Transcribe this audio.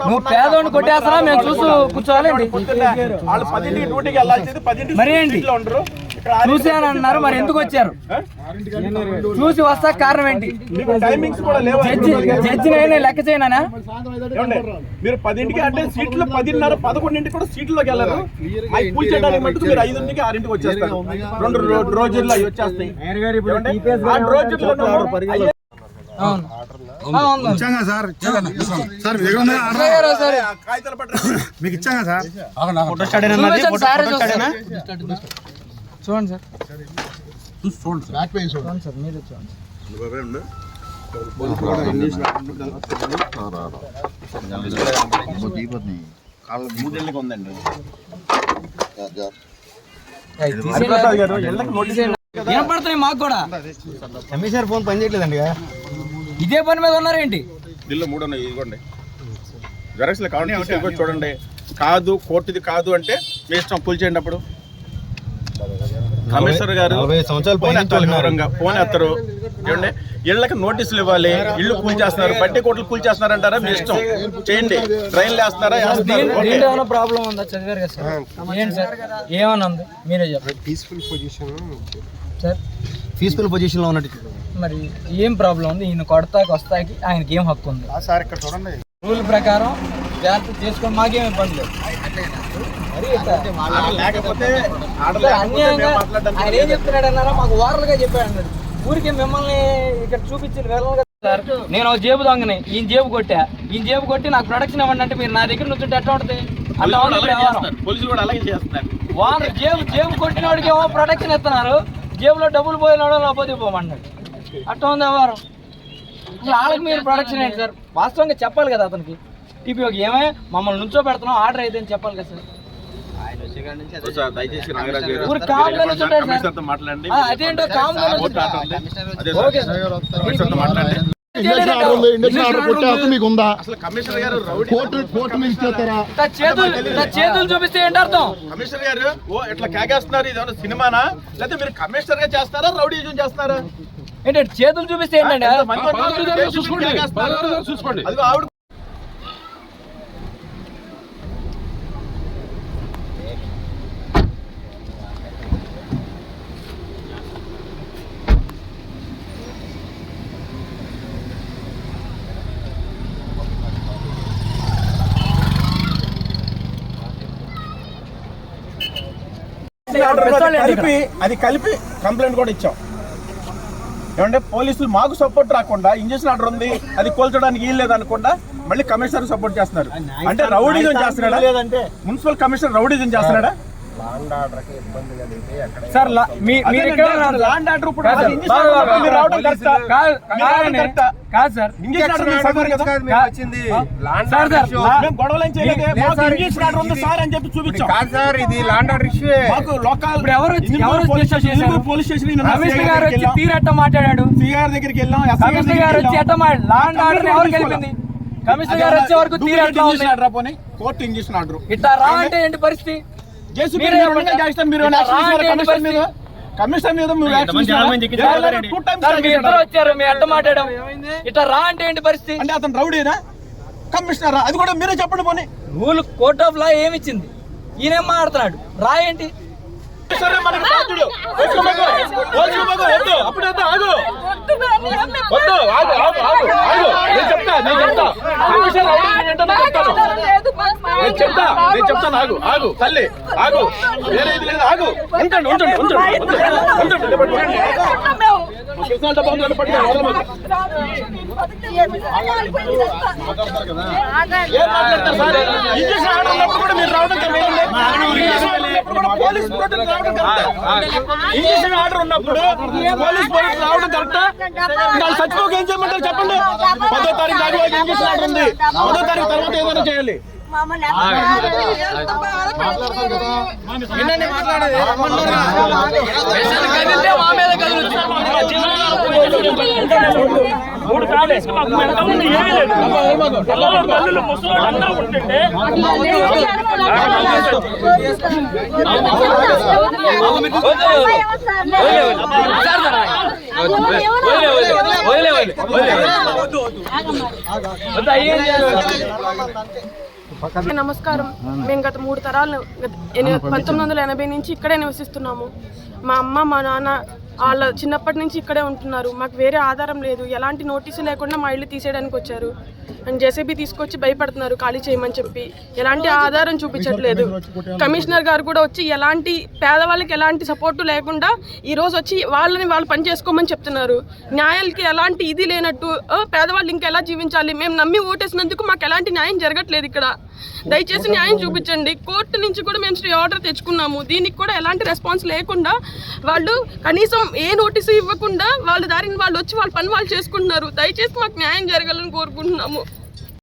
నువ్వు పేదోడిని కొట్టేస్తారా మేము చూస్తూ కూర్చోవాలండి. మరి ఏంటి చూసానన్నారు, మరి ఎందుకు వచ్చారు? చూసి వస్తా కారణం ఏంటి? జడ్జిని లెక్క చేయనా? మీరు 10ంటికి అంటే సీట్లు 10:30, 11ంటికి కూడా సీట్లోకి వెళ్ళరు. పూజ చేయడానికి మటుకు మీరు 5ంటికి 6ంటికి వచ్చేస్తారు. 2 రోజుల్లో అవి వచ్చేస్తాయి. మీకు ఇచ్చాగా సార్, చూడండి సార్, ఉందండి. వినపడుతున్నాయి మాకు కూడా. కమిషనర్ ఫోన్ పని చేయట్లేదండి. ఇదే పని మీద ఉన్నారేంటి? ఢిల్లో 3 ఉన్నాయి, ఇదిగోండి జెరాక్స్లో కావాలి చూడండి. కాదు కోర్టుది కాదు అంటే మీ ఇష్టం, కూల్చేయండి. అప్పుడు కమిషనర్ గారు ఫోన్ ఎత్తరు. ఏమండి ఇళ్ళకి నోటీసులు ఇవ్వాలి, ఇల్లు కూల్చేస్తున్నారు, బట్టి కోట్లు కూల్చేస్తున్నారు అంటారా? మీ ఇష్టం, చేయండి. ట్రైన్లు వేస్తున్నారా? ఏమైనా ప్రాబ్లం ఉందా? చదివారు కదా సార్, ఏంటి సార్ ఏమన్నా ఉంది మీరే చెప్పండి. పీస్ఫుల్ పొజిషన్ లో ఉన్నట్టు మరి ఏం ప్రాబ్లం ఉంది? ఈయన కొడతాకి వస్తాకి ఆయనకి ఏం హక్కు ఉంది? రూల్ ప్రకారం జాగ్రత్త చేసుకొని మాకేం ఇబ్బంది లేదు. ఆయన ఏం చెప్తున్నాడు అన్నారా? మాకు ఓరల్గా చెప్పాడు అన్నాడు. ఊరికి మిమ్మల్ని ఇక్కడ చూపించి వెళ్ళాలి కదా సార్. నేను జేబు దొంగని, ఈయన జేబు కొట్టా, ఈయన జేబు కొట్టి నాకు ప్రొడక్షన్ ఇవ్వండి అంటే మీరు నా దగ్గర నుంచి ఎట్లా ఉంటుంది? అట్లా వాళ్ళు జేబు కొట్టిన వాడికి ఏమో ప్రొడక్షన్ ఇస్తున్నారు, జేబులో డబ్బులు పోయినాడో లేకపోతే పోమన్నాడు. అట్లా ఉంది వ్యవహారం. అసలు వాళ్ళకి మీరు ప్రొడక్షన్ ఏంటి సార్? వాస్తవంగా చెప్పాలి కదా అతనికి. టీపీఓకి ఏమే మమ్మల్ని నుంచో పెడుతున్నాం, ఆర్డర్ అయితే అని చెప్పాలి కదా సార్. దయచేసి నాగరాజు అదేంటో కామ్గా చేతులు చూపిస్తే ఏంటి అర్థం? కమిషనర్ గారు ఇట్లా కేకేస్తున్నారు, ఇది సినిమానా లేకపోతే మీరు కమిషనర్ గా చేస్తారా, రౌడీజం చేస్తారా? ఏంటంటే చేతులు చూపిస్తే ఏంటండి? చూసుకోండి. అది ఆవిడ కలిపి కంప్లైంట్ కూడా ఇచ్చాం. ఏమంటే పోలీసులు మాకు సపోర్ట్ రాకుండా ఇంజక్షన్ ఆర్డర్ ఉంది, అది కోల్చడానికి వీలు లేదనుకుండా మళ్ళీ కమిషనర్ సపోర్ట్ చేస్తున్నారు. అంటే రౌడీజం చేస్తున్నాడా? లేదంటే మున్సిపల్ కమిషనర్ రౌడీజం చేస్తున్నాడా? సార్ ల్యాండ్ ఆర్డర్ ఇప్పుడు కాదు సార్, ఇంజక్షన్ ఆర్డర్ ఉంది సార్ అని చెప్పి చూపించాం. ఇది land order issue. Police station commissioner గారు వచ్చి తీరట్ట మాట్లాడాడు. సిఆర్ దగ్గరికి వెళ్ళాం. కమిషనర్ గారు వచ్చి ఎట్ట ల్యాండ్ ఆర్డర్ ఎవరు కలిపింది? కమిషనర్ గారు వచ్చే వరకు తీరట్ట కోర్టు ఇంజక్షన్ ఆర్డర్ ఇట్లా రా అంటే ఏంటి పరిస్థితి? వచ్చారు మీ అడ్డ మాట్లాడడం, ఇట్లా రా అంటే ఏంటి పరిస్థితి? అంటే అతను రౌడీనా కమిషనరా? అది కూడా మీరే చెప్పండి. పోనీ రూల్ కోర్ట్ ఆఫ్ లా ఏమిచ్చింది? ఈయనేం మాట్లాడుతున్నాడు? రా ఏంటి? ఆగు తల్లి ఆగు, వేరే ఇది లేదు, ఆగు. ఉంటండి ఉంటండి ఉంటండి ఇంజక్షన్ ఆర్డర్ ఉన్నప్పుడు పోలీస్ రావడం కరెక్టా? చచ్చిపోక ఏం చేయమంటారు చెప్పండి. 10వ తారీఖు దాకా ఇంజక్షన్ ఆర్డర్ ఉంది. 10వ తారీఖు తర్వాత ఏదైనా చేయాలి. కదిలితే మా మీద కదులుతుంది. మూడు కాలు వేసుకుని మాకు వెనక ముందు ఏమీ లేదు. పిల్లలు తల్లులు ముసలోళ్ళు అందరూ ఉంటుంటే నమస్కారం. మేము గత 3 తరాలు 1980 నుంచి ఇక్కడే నివసిస్తున్నాము. మా అమ్మ మా నాన్న వాళ్ళ చిన్నప్పటి నుంచి ఇక్కడే ఉంటున్నారు. మాకు వేరే ఆధారం లేదు. ఎలాంటి నోటీసు లేకుండా మా ఇల్లు తీసేయడానికి వచ్చారు. అండ్ జేసీబీ తీసుకొచ్చి భయపడుతున్నారు ఖాళీ చేయమని చెప్పి. ఎలాంటి ఆధారం చూపించట్లేదు. కమిషనర్ గారు కూడా వచ్చి ఎలాంటి పేదవాళ్ళకి ఎలాంటి సపోర్టు లేకుండా ఈరోజు వచ్చి వాళ్ళు పని చేసుకోమని చెప్తున్నారు. న్యాయాలకి ఎలాంటి ఇది లేనట్టు పేదవాళ్ళు ఇంకెలా జీవించాలి? మేము నమ్మి ఓటేసినందుకు మాకు ఎలాంటి న్యాయం జరగట్లేదు ఇక్కడ. దయచేసి న్యాయం చూపించండి. కోర్టు నుంచి కూడా మేము స్టే ఆర్డర్ తెచ్చుకున్నాము. దీనికి కూడా ఎలాంటి రెస్పాన్స్ లేకుండా వాళ్ళు కనీసం ఏ నోటీసు ఇవ్వకుండా వాళ్ళ దారిని వాళ్ళు వచ్చి వాళ్ళ పని వాళ్ళు చేసుకుంటున్నారు. దయచేసి మాకు న్యాయం జరగాలని కోరుకుంటున్నాము.